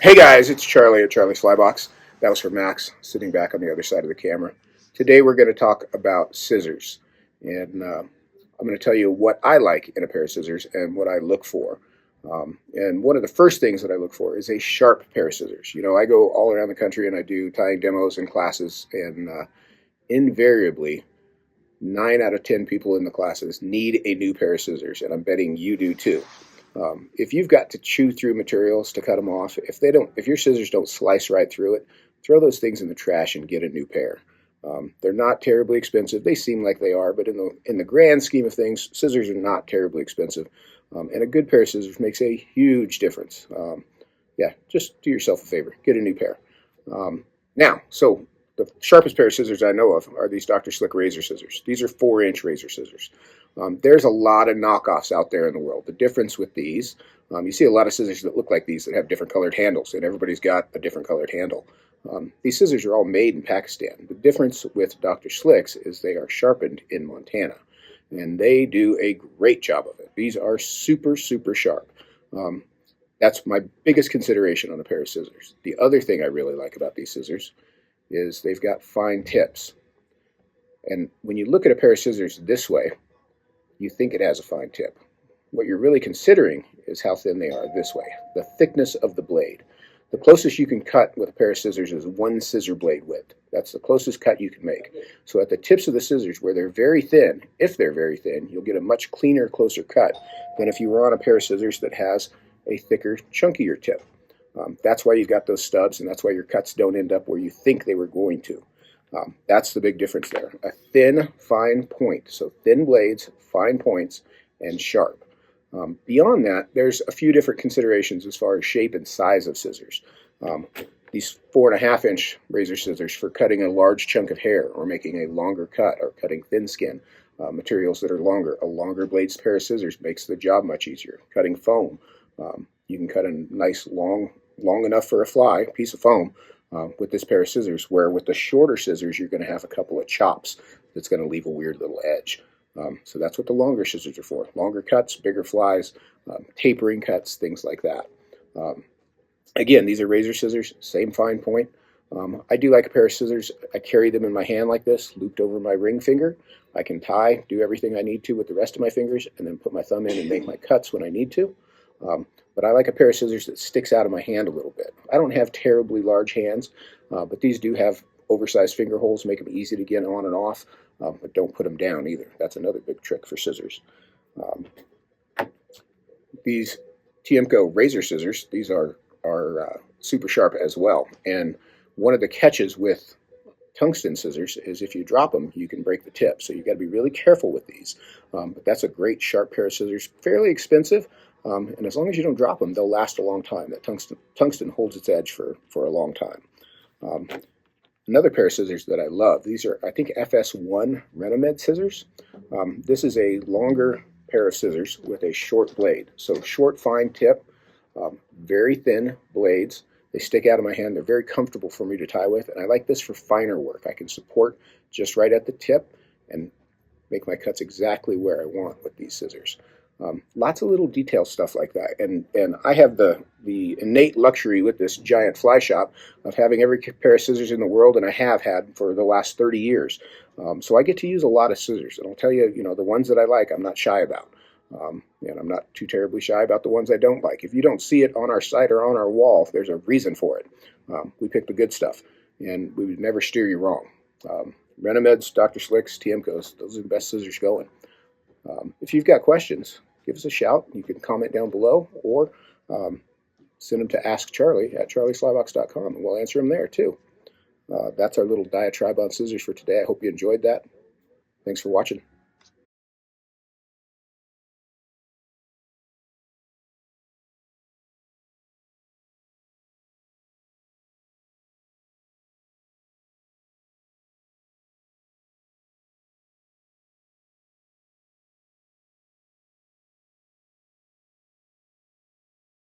Hey guys, it's Charlie at Charlie's Flybox. That was for Max, sitting back on the other side of the camera. Today we're going to talk about scissors, and I'm going to tell you what I like in a pair of scissors and what I look for. And one of the first things that I look for is a sharp pair of scissors. You know, I go all around the country and I do tying demos and classes, and invariably, 9 out of 10 people in the classes need a new pair of scissors, and I'm betting you do too. If you've got to chew through materials to cut them off, if your scissors don't slice right through it, throw those things in the trash and get a new pair. They're not terribly expensive. They seem like they are, but in the grand scheme of things, scissors are not terribly expensive. And a good pair of scissors makes a huge difference. Yeah, just do yourself a favor, get a new pair. So the sharpest pair of scissors I know of are these Dr. Slick razor scissors. These are 4-inch razor scissors. There's a lot of knockoffs out there in the world. The difference with these, you see a lot of scissors that look like these that have different colored handles, and everybody's got a different colored handle. These scissors are all made in Pakistan. The difference with Dr. Slick's is they are sharpened in Montana, and they do a great job of it. These are super, super sharp. That's my biggest consideration on a pair of scissors. The other thing I really like about these scissors is they've got fine tips. And when you look at a pair of scissors this way, you think it has a fine tip. What you're really considering is how thin they are this way, the thickness of the blade. The closest you can cut with a pair of scissors is 1 scissor blade width. That's the closest cut you can make. So at the tips of the scissors, where they're very thin, if they're very thin, you'll get a much cleaner, closer cut than if you were on a pair of scissors that has a thicker, chunkier tip. That's why you've got those stubs, and that's why your cuts don't end up where you think they were going to. That's the big difference there. A thin, fine point. So thin blades, fine points, and sharp. Beyond that, there's a few different considerations as far as shape and size of scissors. These 4.5-inch razor scissors for cutting a large chunk of hair or making a longer cut or cutting thin skin, materials that are longer. A longer blades pair of scissors makes the job much easier. Cutting foam, you can cut a nice long enough for a fly piece of foam with this pair of scissors, where with the shorter scissors you're going to have a couple of chops that's going to leave a weird little edge. So that's what the longer scissors are for. Longer cuts, bigger flies, tapering cuts, things like that. Again, these are razor scissors, same fine point. I do like a pair of scissors. I carry them in my hand like this, looped over my ring finger. I can tie, do everything I need to with the rest of my fingers, and then put my thumb in and make my cuts when I need to. But I like a pair of scissors that sticks out of my hand a little bit. I don't have terribly large hands, but these do have oversized finger holes, make them easy to get on and off, but don't put them down either. That's another big trick for scissors. These Tiemco razor scissors, these are super sharp as well. And one of the catches with tungsten scissors is if you drop them, you can break the tip. So you've got to be really careful with these. But that's a great sharp pair of scissors, fairly expensive. And as long as you don't drop them, they'll last a long time. That tungsten holds its edge for a long time. Another pair of scissors that I love, these are, I think, FS1 Renomed scissors. This is a longer pair of scissors with a short blade. So short, fine tip, very thin blades. They stick out of my hand. They're very comfortable for me to tie with. And I like this for finer work. I can support just right at the tip and make my cuts exactly where I want with these scissors. Lots of little detail stuff like that, and I have the innate luxury with this giant fly shop of having every pair of scissors in the world, and I have had for the last 30 years. So I get to use a lot of scissors, and I'll tell you, the ones that I like, I'm not shy about. And I'm not too terribly shy about the ones I don't like. If you don't see it on our site or on our wall, there's a reason for it. We pick the good stuff, and we would never steer you wrong. Renomeds, Dr. Slicks, Tiemco's, those are the best scissors going. If you've got questions, give us a shout. You can comment down below, or send them to askcharlie@charliesflybox.com, and we'll answer them there too. That's our little diatribe on scissors for today. I hope you enjoyed that. Thanks for watching.